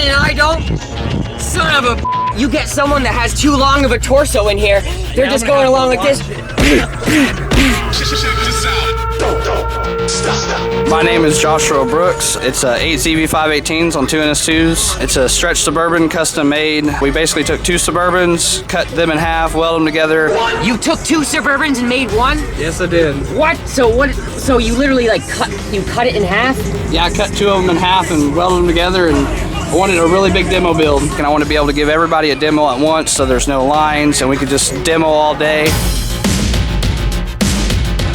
and I don't? Son of a... You get someone that has too long of a torso in here, they're just going along like this. My name is Joshua Brooks. It's 8 ZV518s on 2 NS2s. It's a stretch Suburban, custom made. We basically took 2 Suburbans, cut them in half, welded them together. You took 2 Suburbans and made one? Yes, I did. What? So you literally like cut it in half? Yeah, I cut 2 of them in half and welded them together, and I wanted a really big demo build. And I want to be able to give everybody a demo at once so there's no lines and we could just demo all day.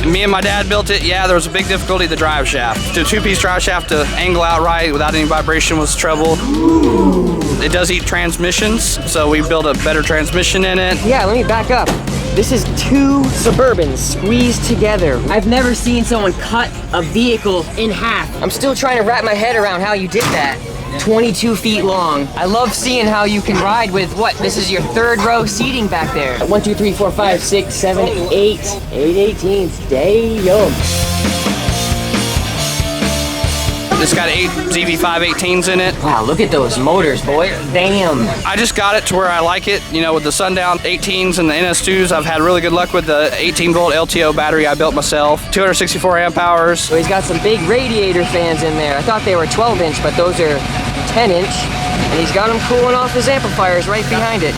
Me and my dad built it. Yeah, there was a big difficulty, the drive shaft. The 2-piece drive shaft to angle out right without any vibration was trouble. It does eat transmissions, so we built a better transmission in it. Yeah, let me back up. This is 2 Suburbans squeezed together. I've never seen someone cut a vehicle in half. I'm still trying to wrap my head around how you did that. 22 feet long. I love seeing how you can ride with what? This is your 3rd row seating back there. 1, 2, 3, 4, 5, 6, 7, 8. 8 18s. Damn. It's got 8 ZV518s in it. Wow, look at those motors, boy. Damn. I just got it to where I like it. You know, with the Sundown 18s and the NS2s, I've had really good luck with the 18-volt LTO battery I built myself. 264 amp hours. So he's got some big radiator fans in there. I thought they were 12-inch, but those are 10-inch. And he's got them cooling off his amplifiers right behind it.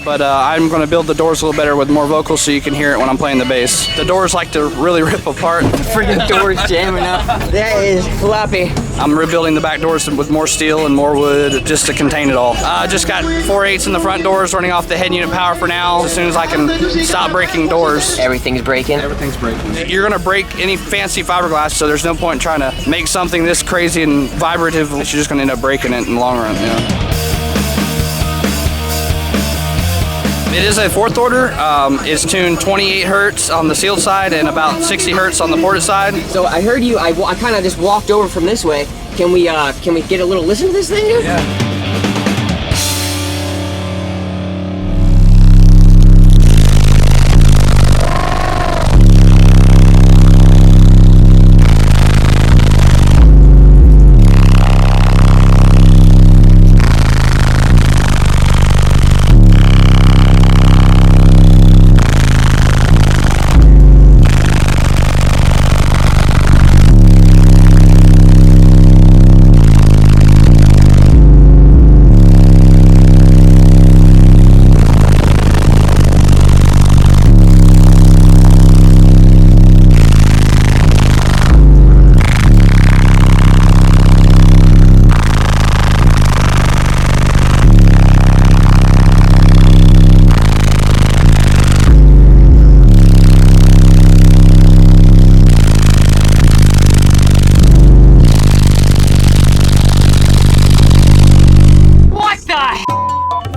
But I'm going to build the doors a little better with more vocals so you can hear it when I'm playing the bass. The doors like to really rip apart. The friggin' door's jamming up. That is floppy. I'm rebuilding the back doors with more steel and more wood just to contain it all. Just got 4/8 in the front doors, running off the head unit power for now. As soon as I can stop breaking doors. Everything's breaking? Everything's breaking. You're going to break any fancy fiberglass, so there's no point in trying to make something this crazy and vibrative. You're just going to end up breaking it in the long run. You know? It is a 4th order. It's tuned 28 hertz on the sealed side and about 60 hertz on the ported side. So I heard you. I kind of just walked over from this way. Can we get a little listen to this thing, dude? Yeah.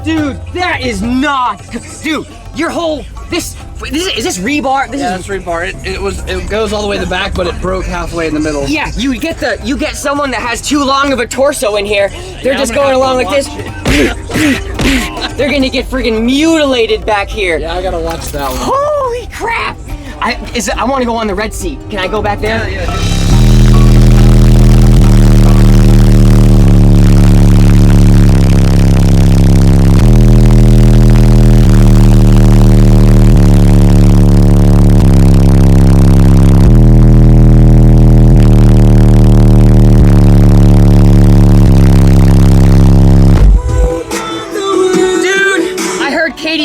Dude, that is not... Dude, your whole... Is this rebar? It's rebar. It goes all the way to the back, but it broke halfway in the middle. Yeah, you get someone that has too long of a torso in here. They're just going along like this. They're gonna get freaking mutilated back here. Yeah, I gotta watch that one. Holy crap! I want to go on the red seat. Can I go back there? Yeah.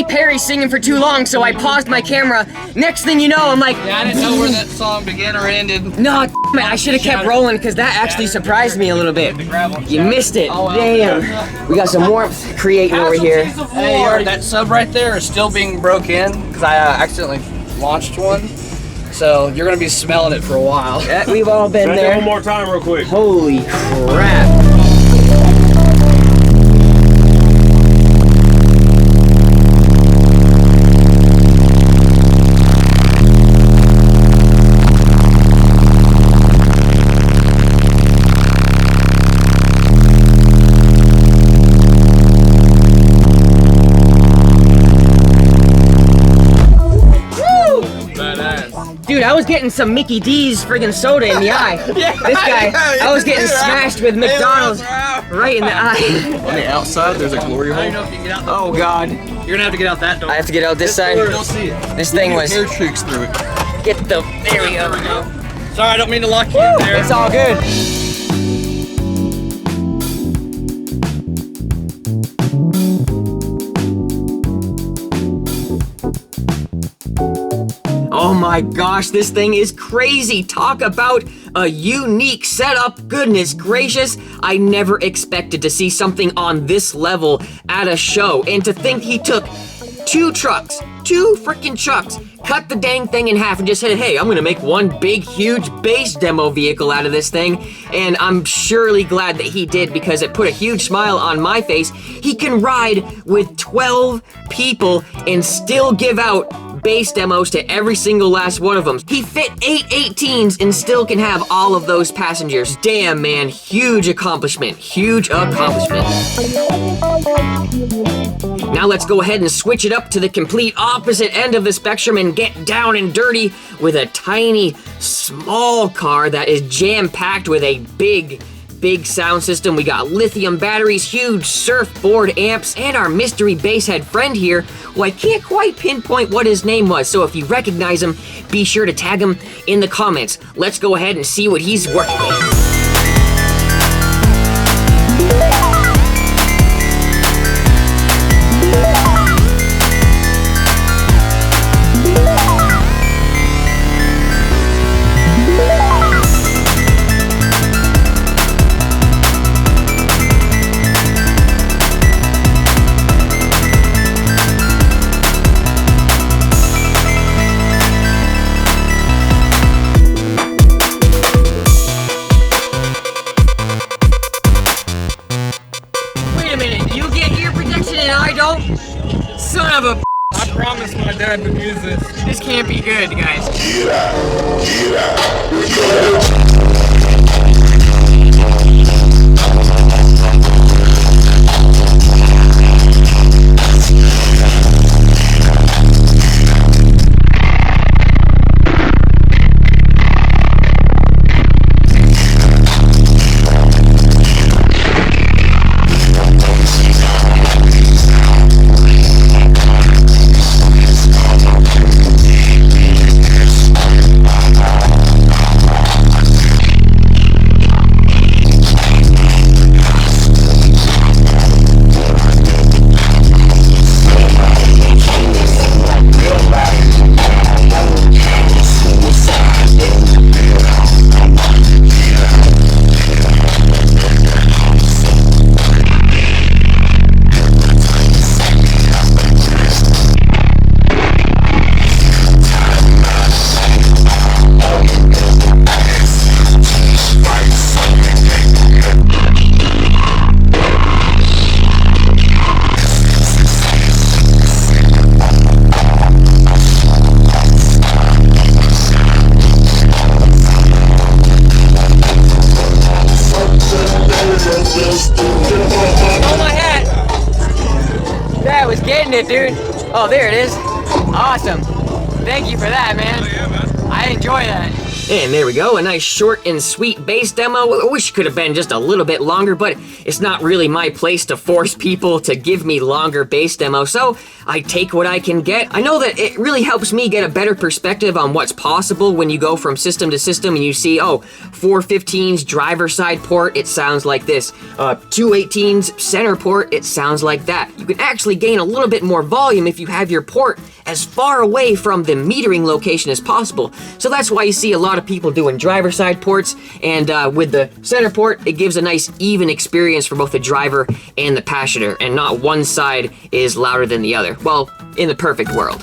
Perry singing for too long, so I paused my camera. Next thing you know, I'm like... Yeah, I didn't know where that song began or ended. No, damn it, I should have kept rolling because that actually surprised me a little bit. You missed it. Damn. We got some warmth creating over here. Hey, that sub right there is still being broke in because I accidentally launched one. So you're going to be smelling it for a while. Yeah, we've all been there. One more time real quick. Holy crap. Dude, Dude, I was getting some Mickey D's friggin' soda in the eye. Yeah, This guy, I was getting smashed with McDonald's right in the eye. On the outside, there's a glory hole. Oh God. You're gonna have to get out that door. I have to get out this side. You'll see it. This thing was. Hair streaks through it. Get the. There we go. Sorry, I don't mean to lock you in there. It's all good. Oh my gosh, this thing is crazy. Talk about a unique setup. Goodness gracious. I never expected to see something on this level at a show. And to think he took two freaking trucks, cut the dang thing in half and just said, hey, I'm gonna make one big, huge base demo vehicle out of this thing. And I'm surely glad that he did because it put a huge smile on my face. He can ride with 12 people and still give out base demos to every single last one of them. He fit 8 18s and still can have all of those passengers. Damn, man, huge accomplishment, huge accomplishment. Now let's go ahead and switch it up to the complete opposite end of the spectrum and get down and dirty with a tiny, small car that is jam-packed with a big sound system. We got lithium batteries, huge surfboard amps, and our mystery basshead friend here, who I can't quite pinpoint what his name was, so if you recognize him, be sure to tag him in the comments. Let's go ahead and see what he's working with. Son of a. I promised my dad to use this. This can't be good, guys. It, dude. Oh, there it is. Awesome. Thank you for that, man. Oh, yeah, man. I enjoy that. And there we go, a nice short and sweet bass demo. I wish it could have been just a little bit longer, but it's not really my place to force people to give me longer bass demos, so I take what I can get. I know that it really helps me get a better perspective on what's possible when you go from system to system and you see, oh, 415's driver side port, it sounds like this. 218's center port, it sounds like that. You can actually gain a little bit more volume if you have your port as far away from the metering location as possible. So that's why you see a lot of people doing driver side ports, and with the center port, it gives a nice even experience for both the driver and the passenger, and not one side is louder than the other. Well, in the perfect world.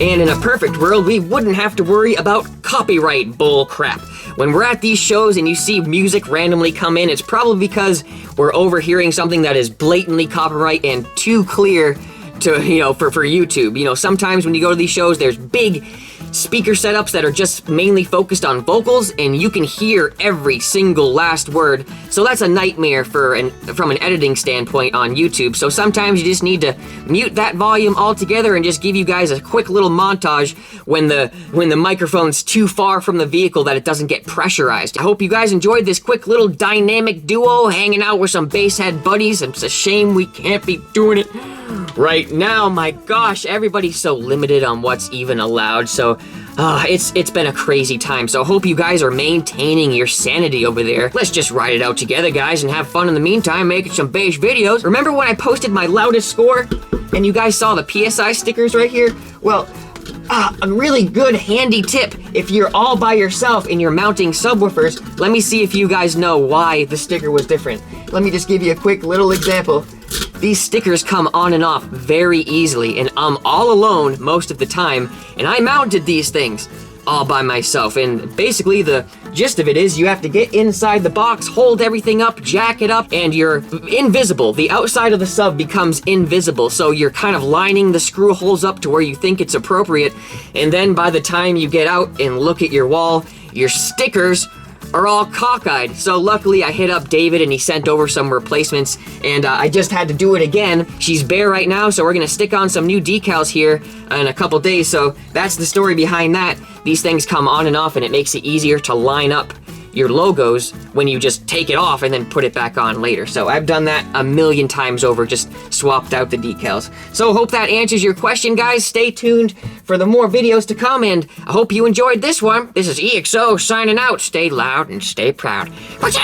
And in a perfect world, we wouldn't have to worry about copyright bull crap. When we're at these shows and you see music randomly come in, it's probably because we're overhearing something that is blatantly copyright and too clear to, for YouTube. Sometimes when you go to these shows, there's big speaker setups that are just mainly focused on vocals, and you can hear every single last word. So that's a nightmare from an editing standpoint on YouTube. So sometimes you just need to mute that volume altogether and just give you guys a quick little montage when the microphone's too far from the vehicle that it doesn't get pressurized. I hope you guys enjoyed this quick little dynamic duo hanging out with some Basshead buddies. It's a shame we can't be doing it right now. My gosh, everybody's so limited on what's even allowed. So it's been a crazy time. So I hope you guys are maintaining your sanity over there. Let's just ride it out together, guys, and have fun in the meantime, making some bass videos. Remember when I posted my loudest score and you guys saw the PSI stickers right here? Well, a really good handy tip if you're all by yourself and you're mounting subwoofers. Let me see if you guys know why the sticker was different. Let me just give you a quick little example. These stickers come on and off very easily, and I'm all alone most of the time, and I mounted these things all by myself. And basically the gist of it is you have to get inside the box, hold everything up, jack it up, and you're invisible. The outside of the sub becomes invisible, so you're kind of lining the screw holes up to where you think it's appropriate, and then by the time you get out and look at your wall, your stickers are all cockeyed. So luckily I hit up David and he sent over some replacements, and I just had to do it again. She's bare right now, so we're gonna stick on some new decals here in a couple days. So that's the story behind that. These things come on and off, and it makes it easier to line up your logos when you just take it off and then put it back on later. So I've done that a million times over, just swapped out the decals. So hope that answers your question, guys. Stay tuned for the more videos to come, and I hope you enjoyed this one. This is EXO signing out. Stay loud and stay proud. What's